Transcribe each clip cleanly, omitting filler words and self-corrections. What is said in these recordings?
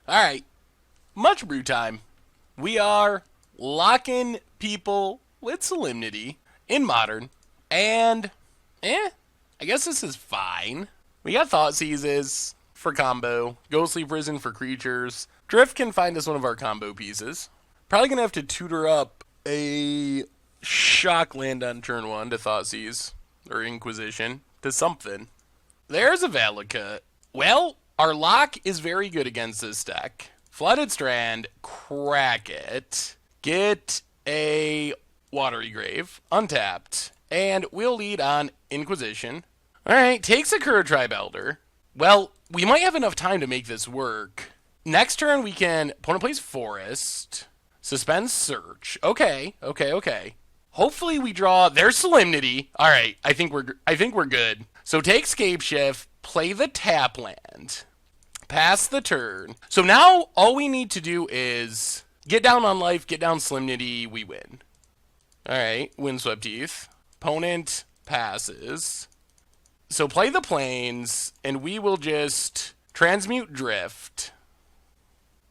Alright, much brew time. We are locking people with Solemnity in Modern. And, I guess this is fine. We got Thought Seizes for combo, Ghostly Prison for creatures. Drift can find us one of our combo pieces. Probably going to have to tutor up a Shock Land on turn 1 to Thought Seize, or Inquisition, to something. There's a Valakut. Well, our lock is very good against this deck. Flooded Strand, crack it. Get a Watery Grave, untapped. And we'll lead on Inquisition. Alright, takes a Sakura Tribe Elder. Well, we might have enough time to make this work. Next turn we can, opponent plays Forest. Suspend Search. Okay. Hopefully we draw, there's Solemnity. Alright, I think we're good. So take Scape Shift, play the tap land. Pass the turn. So now all we need to do is get down on life, get down Solemnity, we win. Alright, Windswept Teeth. Opponent passes. So play the plains, and we will just transmute Drift.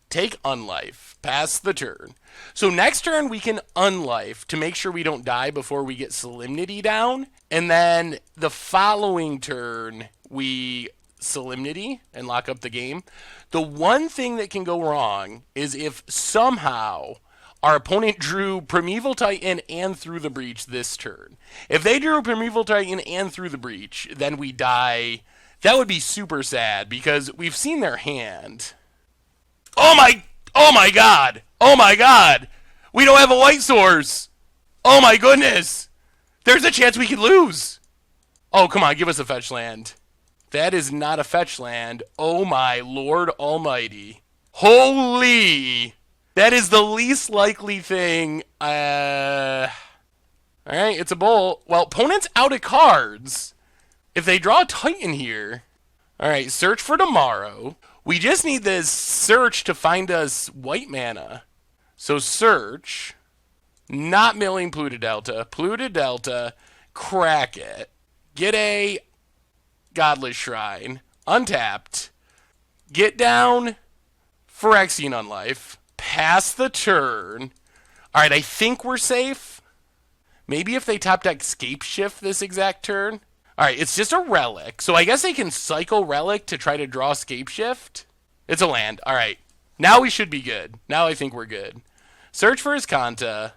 Take Unlife. Pass the turn. So next turn we can Unlife to make sure we don't die before we get Solemnity down. And then the following turn we Solemnity and lock up the game. The one thing that can go wrong is if somehow our opponent drew Primeval Titan and Through the Breach this turn. If they drew Primeval Titan and Through the Breach, then we die. That would be super sad because we've seen their hand. Oh my god! Oh my god! We don't have a white source! Oh my goodness! There's a chance we could lose! Oh, come on, give us a fetch land. That is not a fetch land. Oh my Lord Almighty. Holy! That is the least likely thing. Alright, it's a bolt. Well, opponent's out of cards. If they draw a Titan here. Alright, search for tomorrow. We just need this search to find us white mana. So search. Not milling Pluto Delta. Pluto Delta. Crack it. Get a Godless Shrine. Untapped. Get down Phyrexian Unlife. Pass the turn. Alright, I think we're safe. Maybe if they top deck Scape Shift this exact turn. Alright, it's just a relic. So I guess they can cycle relic to try to draw Scape Shift. It's a land. Alright. Now we should be good. Now I think we're good. Search for Iskanta.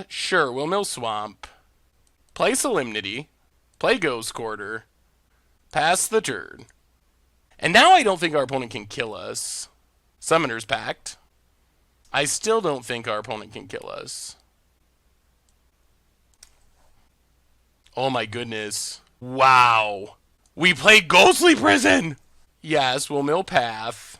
Sure. We'll mill Swamp. Play Solemnity. Play Ghost Quarter. Pass the turn. And now I don't think our opponent can kill us. Summoner's Pact. I still don't think our opponent can kill us. Oh my goodness. Wow. We played Ghostly Prison! Yes, we'll mill Path.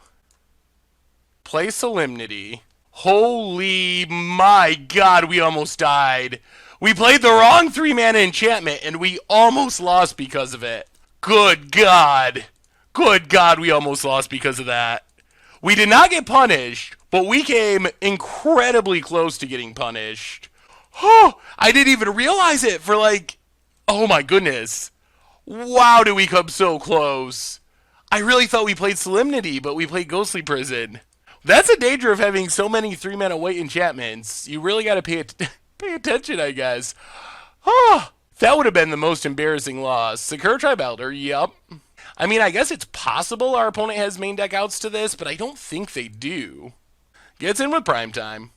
Play Solemnity. Holy my god, we almost died. We played the wrong 3-mana enchantment and we almost lost because of it. Good god. Good god, we almost lost because of that. We did not get punished, but we came incredibly close to getting punished. Oh, I didn't even realize it for like, oh my goodness. Wow, did we come so close. I really thought we played Solemnity, but we played Ghostly Prison. That's a danger of having so many 3-mana white enchantments. You really got to pay attention, I guess. Oh, that would have been the most embarrassing loss. Sakura Tribe Elder, yep. I mean, I guess it's possible our opponent has main deck outs to this, but I don't think they do. Gets in with Primetime.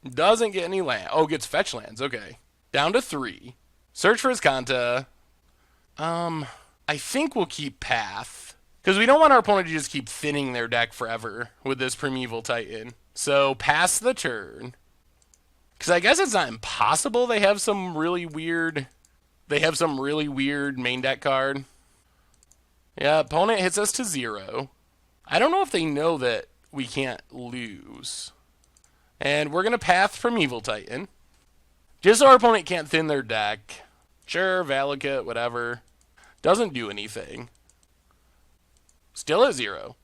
Doesn't get any land. Oh, gets fetch lands. Okay. Down to 3. Search for Iskanta. I think we'll keep Path. Because we don't want our opponent to just keep thinning their deck forever with this Primeval Titan. So, pass the turn. Because I guess it's not impossible they have some really weird main deck card. Yeah, opponent hits us to 0. I don't know if they know that we can't lose. And we're going to path Primeval Titan. Just so our opponent can't thin their deck. Sure, Valakut, whatever. Doesn't do anything. Still at 0.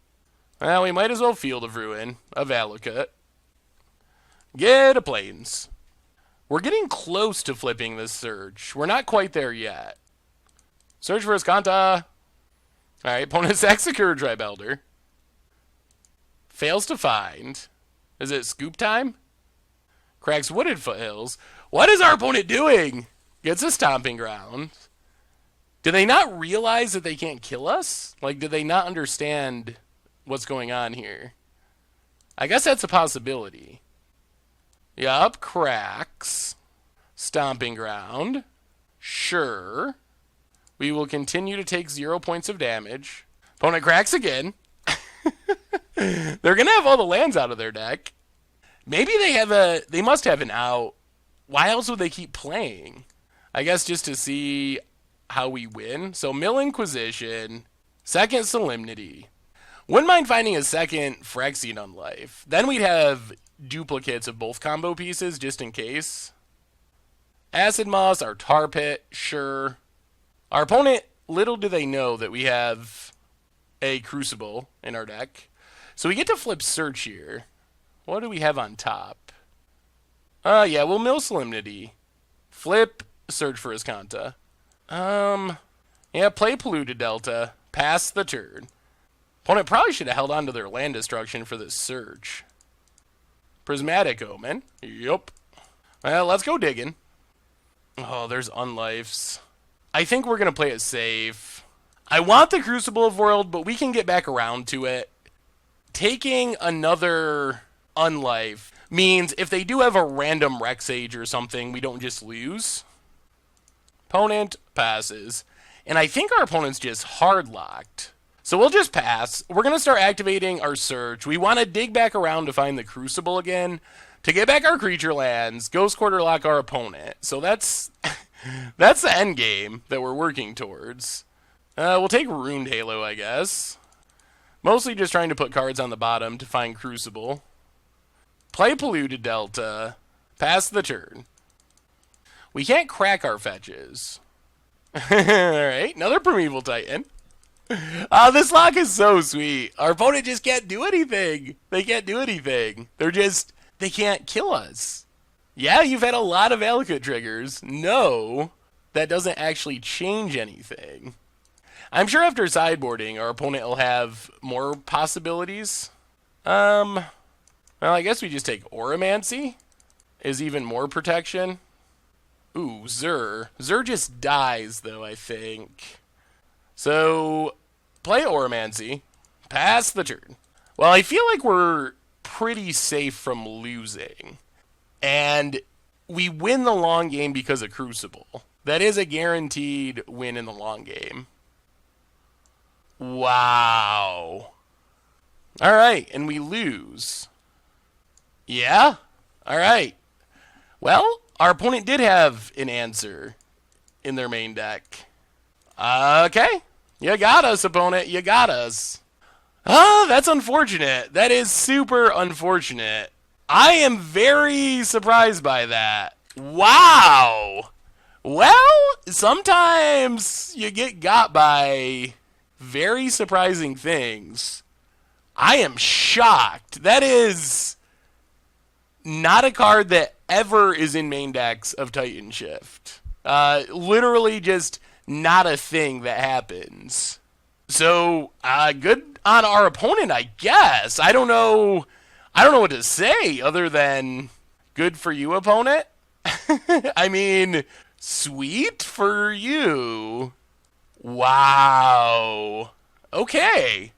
Well, we might as well Field of Ruin, a Valakut. Get a Plains. We're getting close to flipping this search. We're not quite there yet. Search for Iskanta. Alright, opponent sacks Sakura Tribe Elder. Fails to find. Is it scoop time? Cracks wooded foothills. What is our opponent doing? Gets a stomping ground. Do they not realize that they can't kill us? Like, do they not understand what's going on here? I guess that's a possibility. Yup, cracks. Stomping ground. Sure. We will continue to take 0 points of damage. Opponent cracks again. They're going to have all the lands out of their deck. Maybe they must have an out. Why else would they keep playing? I guess just to see how we win. So Mill Inquisition, second Solemnity. Wouldn't mind finding a second Phyrexian Unlife. Then we'd have duplicates of both combo pieces just in case. Acid Moss, our Tar Pit, sure. Our opponent, little do they know that we have a Crucible in our deck. So we get to flip Search here. What do we have on top? Yeah, we'll Mill Solemnity. Flip Search for Iskanta. Yeah, play Polluted Delta. Pass the turn. Opponent probably should have held on to their land destruction for this Search. Prismatic Omen. Yup. Well, let's go digging. Oh, there's Unlifes. I think we're going to play it safe. I want the Crucible of World, but we can get back around to it. Taking another Unlife means if they do have a random Rex Age or something, we don't just lose. Opponent passes. And I think our opponent's just hard-locked. So we'll just pass. We're going to start activating our Search. We want to dig back around to find the Crucible again. To get back our creature lands, Ghost Quarter lock our opponent. So that's that's the end game that we're working towards. We'll take Ruined Halo, I guess. Mostly just trying to put cards on the bottom to find Crucible. Play Polluted Delta. Pass the turn. We can't crack our fetches. Alright, another Primeval Titan. This lock is so sweet. Our opponent just can't do anything. They can't do anything. They can't kill us. Yeah, you've had a lot of Valakut triggers. No, that doesn't actually change anything. I'm sure after sideboarding, our opponent will have more possibilities. Well, I guess we just take Auramancy. Is even more protection. Ooh, Zur. Zur just dies, though, I think. So, play Auramancy. Pass the turn. Well, I feel like we're pretty safe from losing. And we win the long game because of Crucible. That is a guaranteed win in the long game. Wow. Alright, and we lose. Yeah? Alright. Well, our opponent did have an answer in their main deck. Okay. You got us, opponent. You got us. Oh, that's unfortunate. That is super unfortunate. I am very surprised by that. Wow. Well, sometimes you get got by very surprising things. I am shocked. That is not a card that ever is in main decks of Titanshift. Literally just not a thing that happens. So, good on our opponent, I guess. I don't know what to say other than good for you, opponent. I mean, sweet for you. Wow. Okay.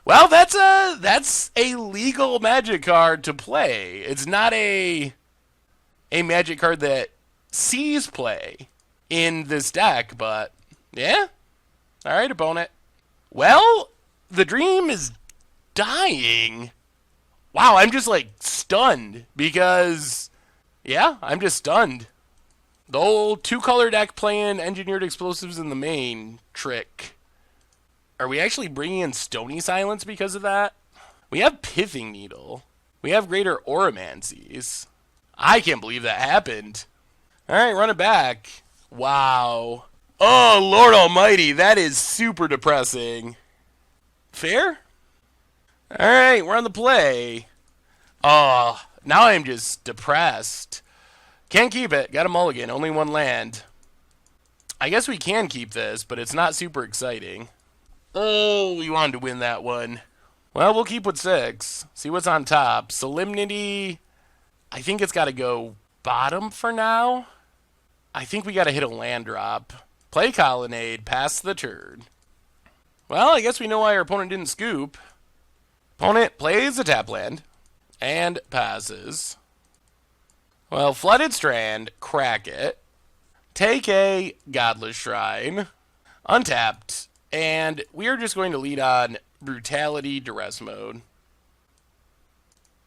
Well, that's a legal Magic card to play. It's not a Magic card that sees play in this deck, but yeah. All right, opponent. Well, the dream is dying. Wow, I'm just like stunned because, yeah, I'm just stunned. The old two-color deck playing Engineered Explosives in the main trick. Are we actually bringing in Stony Silence because of that? We have Pithing Needle. We have Greater Auramancies. I can't believe that happened. All right, run it back. Wow. Oh, Lord Almighty, that is super depressing. Fair? All right, we're on the play. Oh, now I'm just depressed. Can't keep it. Got a mulligan. Only one land. I guess we can keep this, but it's not super exciting. Oh, we wanted to win that one. Well, we'll keep with 6. See what's on top. Solemnity, I think it's got to go bottom for now. I think we got to hit a land drop. Play Colonnade, pass the turn. Well, I guess we know why our opponent didn't scoop. Opponent plays a tap land and passes. Well, Flooded Strand, crack it. Take a Godless Shrine, untapped, and we are just going to lead on Brutality Duress mode.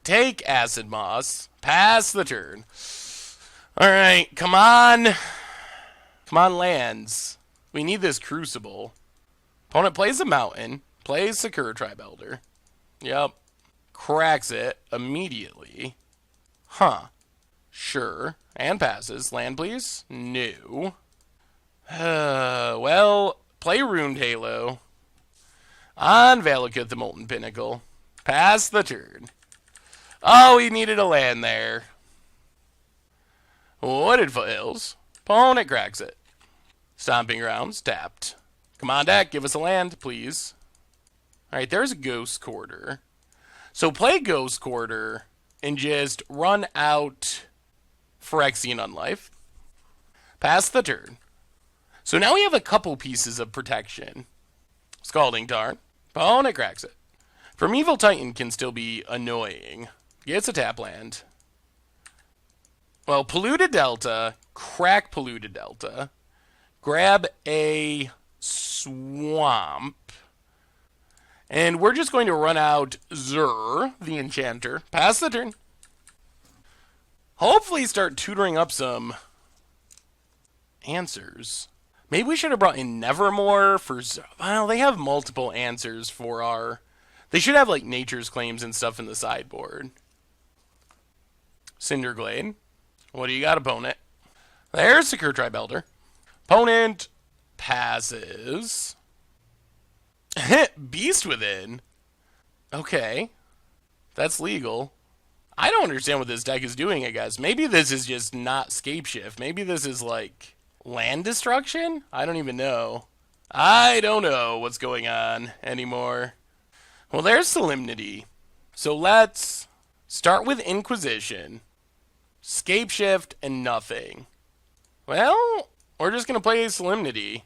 Take Acid Moss, pass the turn. Alright, come on. Come on, lands. We need this Crucible. Opponent plays a Mountain, plays Sakura Tribe Elder. Yep. Cracks it immediately. Huh. Sure. And passes. Land, please? No. Well, play Ruined Halo. On Valakut, the Molten Pinnacle. Pass the turn. Oh, he needed a land there. Wooded Foothills. Opponent cracks it. Stomping Grounds, tapped. Come on, deck, give us a land, please. Alright, there's a Ghost Quarter. So play Ghost Quarter and just run out Phyrexian Unlife. Pass the turn. So now we have a couple pieces of protection. Scalding Tarn. Opponent cracks it. Primeval Titan can still be annoying. Gets a tap land. Well, Polluted Delta. Crack Polluted Delta. Grab a Swamp. And we're just going to run out Zur, the Enchanter. Pass the turn. Hopefully start tutoring up some answers. Maybe we should have brought in Nevermore for... Well, they have multiple answers for our... They should have, like, Nature's Claims and stuff in the sideboard. Cinderglade. What do you got, opponent? There's Sakura Tribe Elder. Opponent passes. Beast Within. Okay. That's legal. I don't understand what this deck is doing, I guess. Maybe this is just not Scapeshift. Maybe this is like land destruction? I don't even know. I don't know what's going on anymore. Well, there's Solemnity. So let's start with Inquisition. Scapeshift and nothing. Well, we're just going to play Solemnity.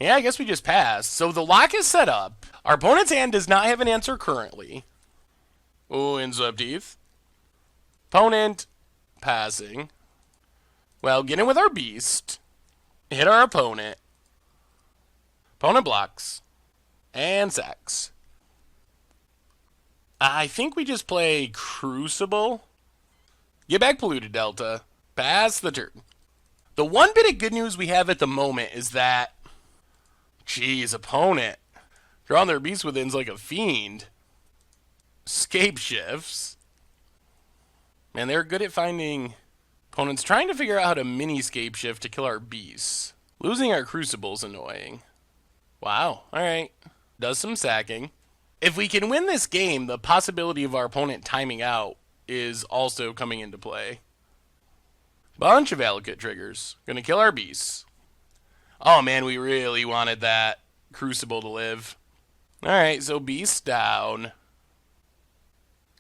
Yeah, I guess we just passed. So the lock is set up. Our opponent's hand does not have an answer currently. Oh, Inswept Teeth. Opponent passing. Well, get in with our beast. Hit our opponent. Opponent blocks. And sacks. I think we just play Crucible. Get back Polluted Delta. Pass the turn. The one bit of good news we have at the moment is that... Jeez, opponent. Drawing their Beast Within's like a fiend. Scapeshifts. Man, they're good at finding... Opponents trying to figure out how to mini Scapeshift to kill our beasts. Losing our Crucible's annoying. Wow, alright. Does some sacking. If we can win this game, the possibility of our opponent timing out is also coming into play. Bunch of Valakut triggers. Gonna kill our beasts. Oh man, we really wanted that Crucible to live. Alright, so beast down.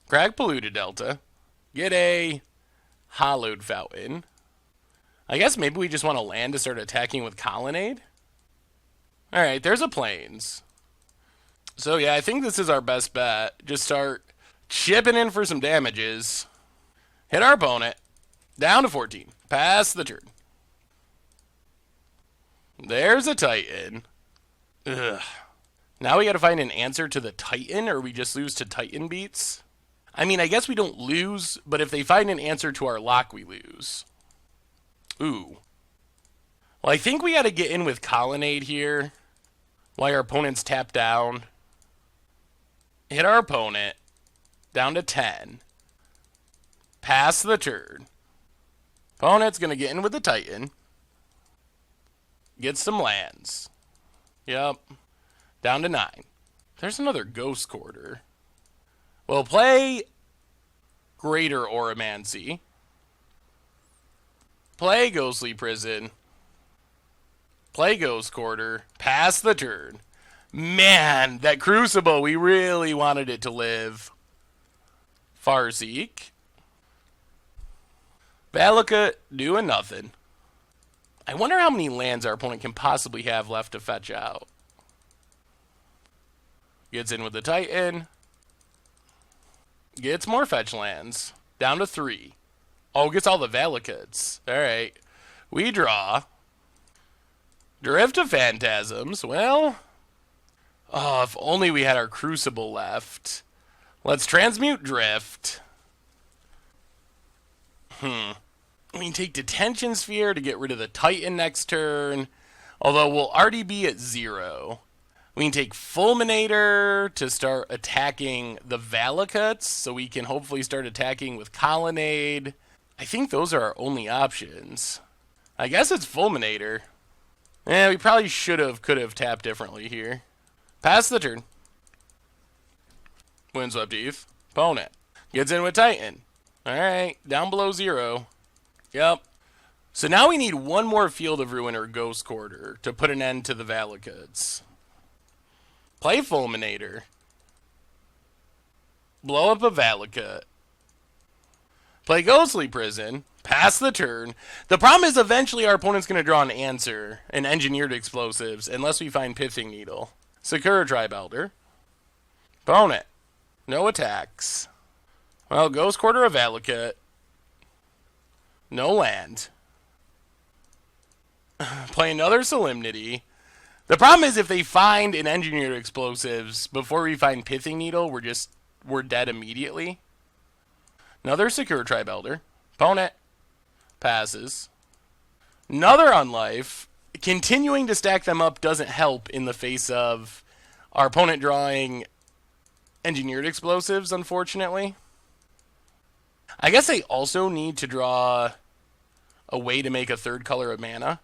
Crack Polluted Delta. Get a Hollowed Fountain. I guess maybe we just want to land to start attacking with Colonnade. Alright, there's a Plains. So yeah, I think this is our best bet. Just start chipping in for some damages. Hit our opponent. Down to 14. Pass the turn. There's a Titan. Ugh. Now we gotta find an answer to the Titan, or we just lose to Titan beats? I mean, I guess we don't lose, but if they find an answer to our lock, we lose. Ooh. Well, I think we gotta get in with Colonnade here, while our opponent's tapped down. Hit our opponent. Down to 10. Pass the turn. Opponent's gonna get in with the Titan. Get some lands. Yep. Down to 9. There's another Ghost Quarter. We'll play Greater Oromancy. Play Ghostly Prison. Play Ghost Quarter. Pass the turn. Man, that Crucible, we really wanted it to live. Farseek. Valakut doing nothing. I wonder how many lands our opponent can possibly have left to fetch out. Gets in with the Titan. Gets more fetch lands. Down to 3. Oh, gets all the Valakuts. Alright. We draw. Drift of Phantasms. Well, oh, if only we had our Crucible left. Let's transmute Drift. We can take Detention Sphere to get rid of the Titan next turn. Although we'll already be at 0. We can take Fulminator to start attacking the Valakuts. So we can hopefully start attacking with Colonnade. I think those are our only options. I guess it's Fulminator. We probably could have tapped differently here. Pass the turn. Windswept Heath. Opponent. Gets in with Titan. Alright, down below 0. Yep. So now we need one more Field of Ruin or Ghost Quarter to put an end to the Valakuts. Play Fulminator. Blow up a Valakut. Play Ghostly Prison. Pass the turn. The problem is eventually our opponent's going to draw an answer, an Engineered Explosives, unless we find Pithing Needle. Sakura Tribe Elder. Opponent. No attacks. Well, Ghost Quarter of Valakut. No land. Play another Solemnity. The problem is if they find an Engineered Explosives before we find Pithing Needle, we're dead immediately. Another Sakura Tribe Elder. Opponent. Passes. Another Unlife. Continuing to stack them up doesn't help in the face of our opponent drawing Engineered Explosives, unfortunately. I guess they also need to draw a way to make a third color of mana.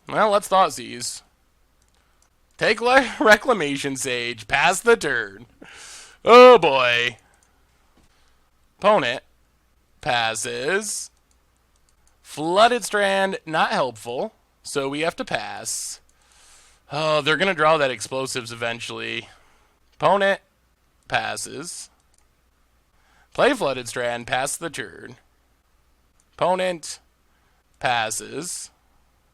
Well, let's Thoughtseize. Take Reclamation Sage. Pass the turn. Oh boy. Opponent passes. Flooded Strand, not helpful. So we have to pass. Oh, they're going to draw that Explosives eventually. Opponent passes. Play Flooded Strand, pass the turn. Opponent passes.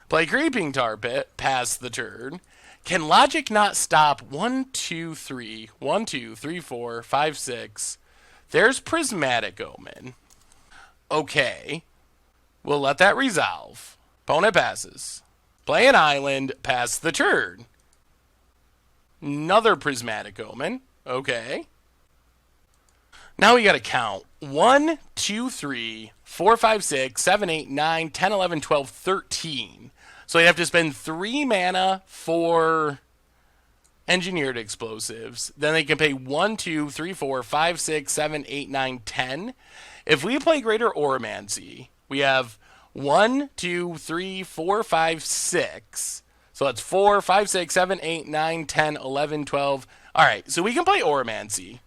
Play Creeping Tar Pit, pass the turn. Can logic not stop 1, 2, 3, 1, 2, 3, 4, 5, 6? There's Prismatic Omen. Okay. We'll let that resolve. Opponent passes. Play an island, pass the turn. Another Prismatic Omen. Okay. Now we gotta count. 1, 2, 3, 4, 5, 6, 7, 8, 9, 10, 11, 12, 13. So you have to spend 3 mana for Engineered Explosives. Then they can pay 1, 2, 3, 4, 5, 6, 7, 8, 9, 10. If we play Greater Oromancy, we have 1, 2, 3, 4, 5, 6. So that's 4, 5, 6, 7, 8, 9, 10, 11, 12. Alright, so we can play Oromancy.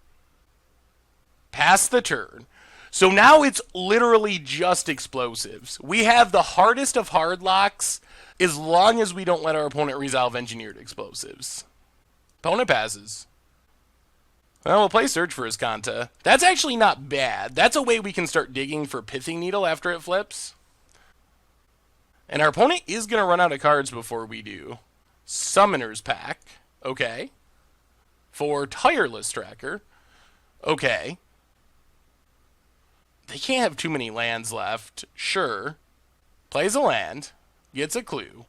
Pass the turn. So now it's literally just Explosives. We have the hardest of hard locks as long as we don't let our opponent resolve Engineered Explosives. Opponent passes. Well, we'll play Search for Iskanta. That's actually not bad. That's a way we can start digging for Pithing Needle after it flips. And our opponent is going to run out of cards before we do. Summoner's Pack. Okay. For Tireless Tracker. Okay. They can't have too many lands left. Sure. Plays a land. Gets a clue.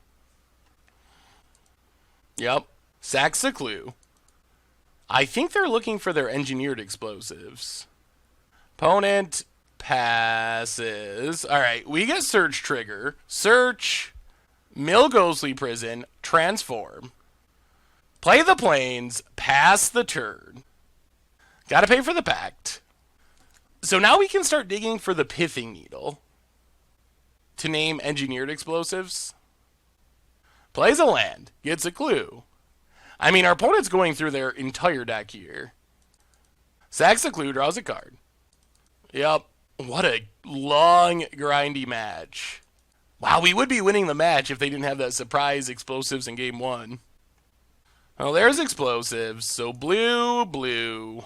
Yep. Sacks a clue. I think they're looking for their Engineered Explosives. Opponent passes. Alright, we get Search Trigger. Search. Mill Ghostly Prison. Transform. Play the Plains. Pass the turn. Gotta pay for the Pact. So now we can start digging for the Pithing Needle to name Engineered Explosives. Plays a land. Gets a clue. I mean, our opponent's going through their entire deck here. Sacks a clue, draws a card. Yep. What a long, grindy match. Wow, we would be winning the match if they didn't have that surprise explosives in game 1. Oh, there's explosives. So blue, blue.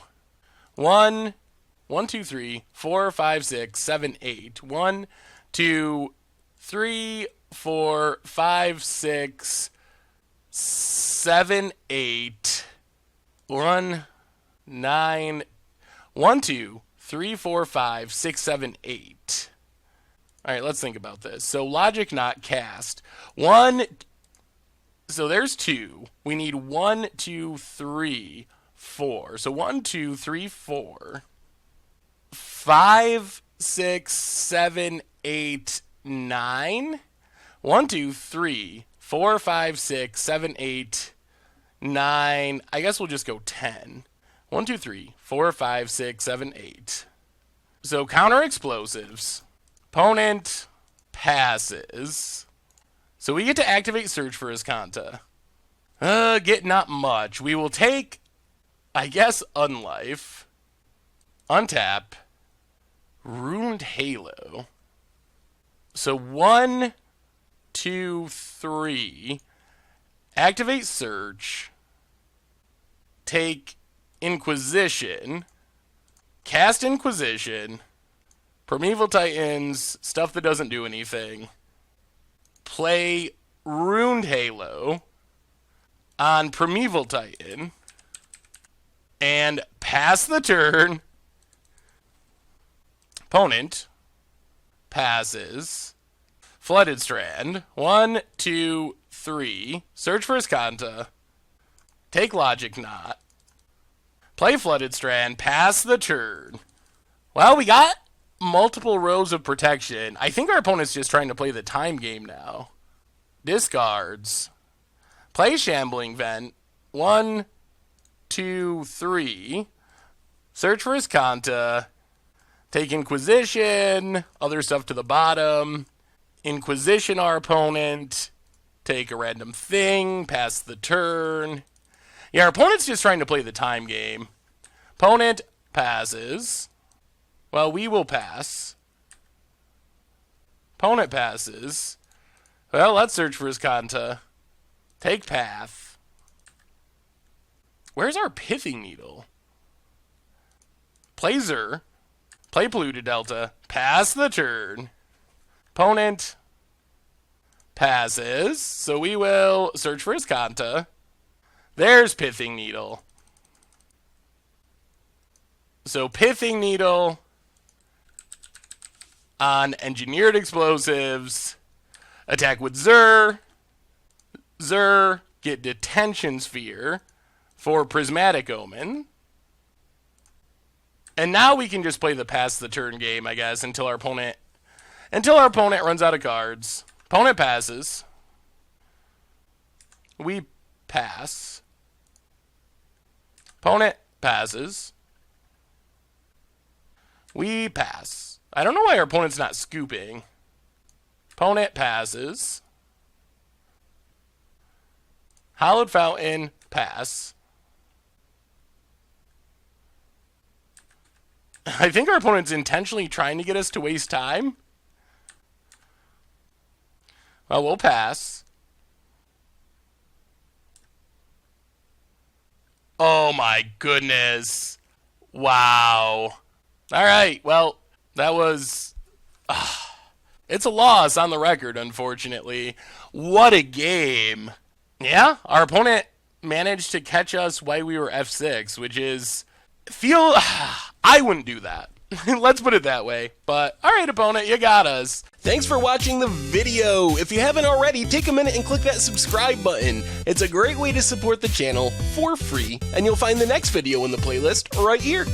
1, 2, 3, 4, 5, 6, 7, 8. 1, 2, 3, 4, 5, 6, 7, 8. 1, 9. 1, 2, 3, 4, 5, 6, 7, 8. All right, let's think about this. So logic not cast. 1. So there's 2. We need 1, 2, 3, 4. So 1, 2, 3, 4. 5, 6, 7, 8, 9. 1, 2, 3, 4, 5, 6, 7, 8, 9. I guess we'll just go 10. 1, 2, 3, 4, 5, 6, 7, 8. So counter explosives. Opponent passes. So we get to activate search for his Kanta. Get not much. We will take, I guess, Unlife. Untap. Ruined Halo. So 1, 2, 3. Activate search. Take Inquisition. Cast Inquisition. Primeval Titans. Stuff that doesn't do anything. Play Ruined Halo on Primeval Titan. And pass the turn. Opponent passes. Flooded Strand. 1, 2, 3. Search for his Kanta. Take Logic Knot. Play Flooded Strand. Pass the turn. Well, we got multiple rows of protection. I think our opponent's just trying to play the time game now. Discards. Play Shambling Vent. 1, 2, 3. Search for his Kanta. Take Inquisition. Other stuff to the bottom. Inquisition our opponent. Take a random thing. Pass the turn. Yeah, our opponent's just trying to play the time game. Opponent passes. Well, we will pass. Opponent passes. Well, let's search for his Kanta. Take Path. Where's our Pithing Needle? Play Zur. Play Polluted Delta. Pass the turn. Opponent passes. So we will search for his Kanta. There's Pithing Needle. So Pithing Needle on Engineered Explosives. Attack with Zur. Zur, get Detention Sphere for Prismatic Omen. And now we can just play the pass the turn game, I guess, until our opponent runs out of cards. Opponent passes. We pass. Opponent passes. We pass. I don't know why our opponent's not scooping. Opponent passes. Hallowed Fountain, pass. I think our opponent's intentionally trying to get us to waste time. Well, we'll pass. Oh my goodness. Wow. All right, well, that was... it's a loss on the record, unfortunately. What a game. Yeah, our opponent managed to catch us while we were F6, which is... I wouldn't do that. Let's put it that way. But, alright opponent, you got us. Thanks for watching the video. If you haven't already, take a minute and click that subscribe button. It's a great way to support the channel for free, and you'll find the next video in the playlist right here.